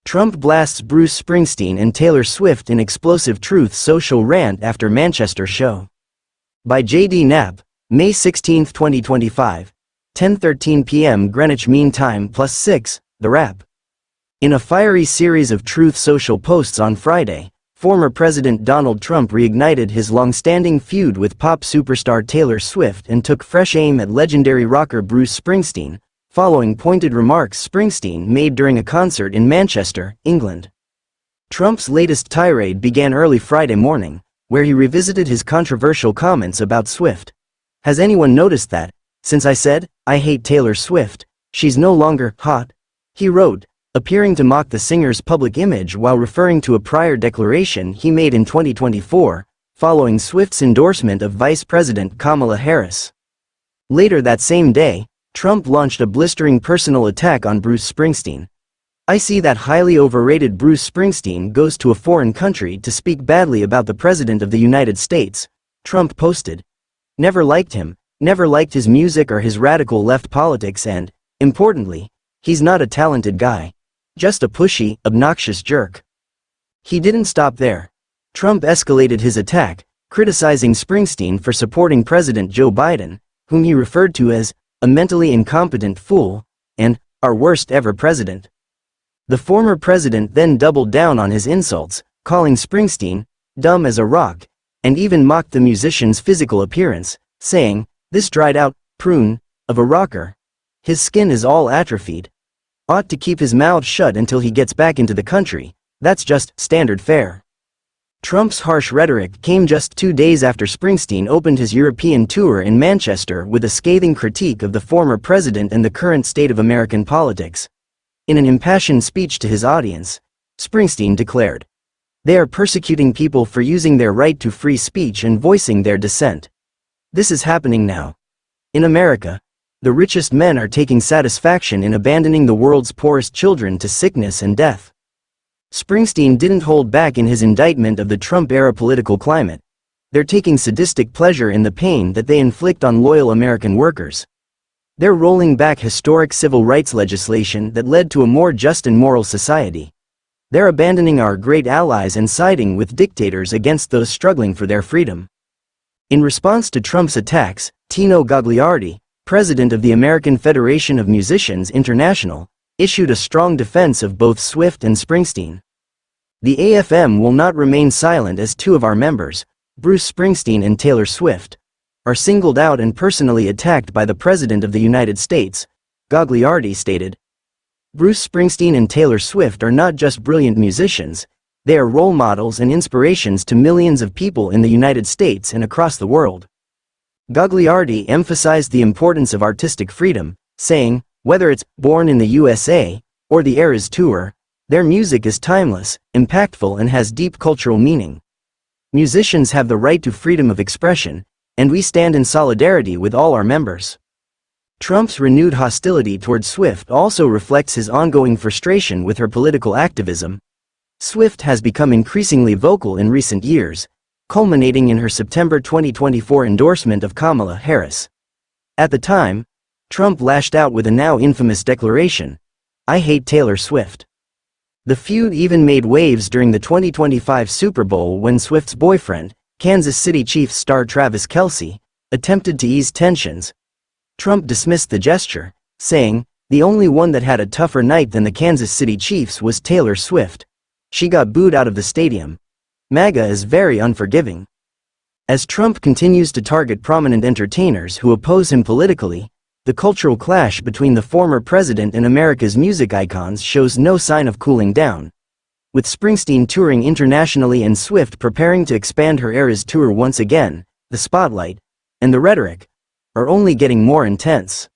Trump blasts Bruce Springsteen and Taylor Swift in explosive Truth Social rant after Manchester show. By J.D. Knapp, May 16, 2025, 10:13 p.m. Greenwich Mean Time +6, The Wrap. In a fiery series of Truth Social posts on Friday, former President Donald Trump reignited his long-standing feud with pop superstar Taylor Swift and took fresh aim at legendary rocker Bruce Springsteen, following pointed remarks Springsteen made during a concert in Manchester, England. Trump's latest tirade began early Friday morning, where he revisited his controversial comments about Swift. "Has anyone noticed that, since I said, I hate Taylor Swift, she's no longer hot?" he wrote, appearing to mock the singer's public image while referring to a prior declaration he made in 2024, following Swift's endorsement of Vice President Kamala Harris. Later that same day, Trump launched a blistering personal attack on Bruce Springsteen. "I see that highly overrated Bruce Springsteen goes to a foreign country to speak badly about the President of the United States," Trump posted. "Never liked him, never liked his music or his radical left politics and, importantly, he's not a talented guy. Just a pushy, obnoxious jerk." He didn't stop there. Trump escalated his attack, criticizing Springsteen for supporting President Joe Biden, whom he referred to as a mentally incompetent fool, and our worst ever president. The former president then doubled down on his insults, calling Springsteen dumb as a rock, and even mocked the musician's physical appearance, saying, "This dried-out prune of a rocker. His skin is all atrophied. Ought to keep his mouth shut until he gets back into the country. That's just standard fare." Trump's harsh rhetoric came just 2 days after Springsteen opened his European tour in Manchester with a scathing critique of the former president and the current state of American politics. In an impassioned speech to his audience, Springsteen declared, "They are persecuting people for using their right to free speech and voicing their dissent. This is happening now. In America, the richest men are taking satisfaction in abandoning the world's poorest children to sickness and death." Springsteen didn't hold back in his indictment of the Trump-era political climate. "They're taking sadistic pleasure in the pain that they inflict on loyal American workers. They're rolling back historic civil rights legislation that led to a more just and moral society. They're abandoning our great allies and siding with dictators against those struggling for their freedom." In response to Trump's attacks, Tino Gagliardi, president of the American Federation of Musicians International, issued a strong defense of both Swift and Springsteen. "The AFM will not remain silent as two of our members, Bruce Springsteen and Taylor Swift, are singled out and personally attacked by the President of the United States," Gagliardi stated. "Bruce Springsteen and Taylor Swift are not just brilliant musicians, they are role models and inspirations to millions of people in the United States and across the world." Gagliardi emphasized the importance of artistic freedom, saying, "Whether it's Born in the USA or the Eras Tour, their music is timeless, impactful and has deep cultural meaning. Musicians have the right to freedom of expression, and we stand in solidarity with all our members." Trump's renewed hostility toward Swift also reflects his ongoing frustration with her political activism. Swift has become increasingly vocal in recent years, culminating in her September 2024 endorsement of Kamala Harris. At the time, Trump lashed out with a now infamous declaration, "I hate Taylor Swift." The feud even made waves during the 2025 Super Bowl when Swift's boyfriend, Kansas City Chiefs star Travis Kelce, attempted to ease tensions. Trump dismissed the gesture, saying, "The only one that had a tougher night than the Kansas City Chiefs was Taylor Swift. She got booed out of the stadium. MAGA is very unforgiving." As Trump continues to target prominent entertainers who oppose him politically, the cultural clash between the former president and America's music icons shows no sign of cooling down. With Springsteen touring internationally and Swift preparing to expand her Eras Tour once again, the spotlight and the rhetoric are only getting more intense.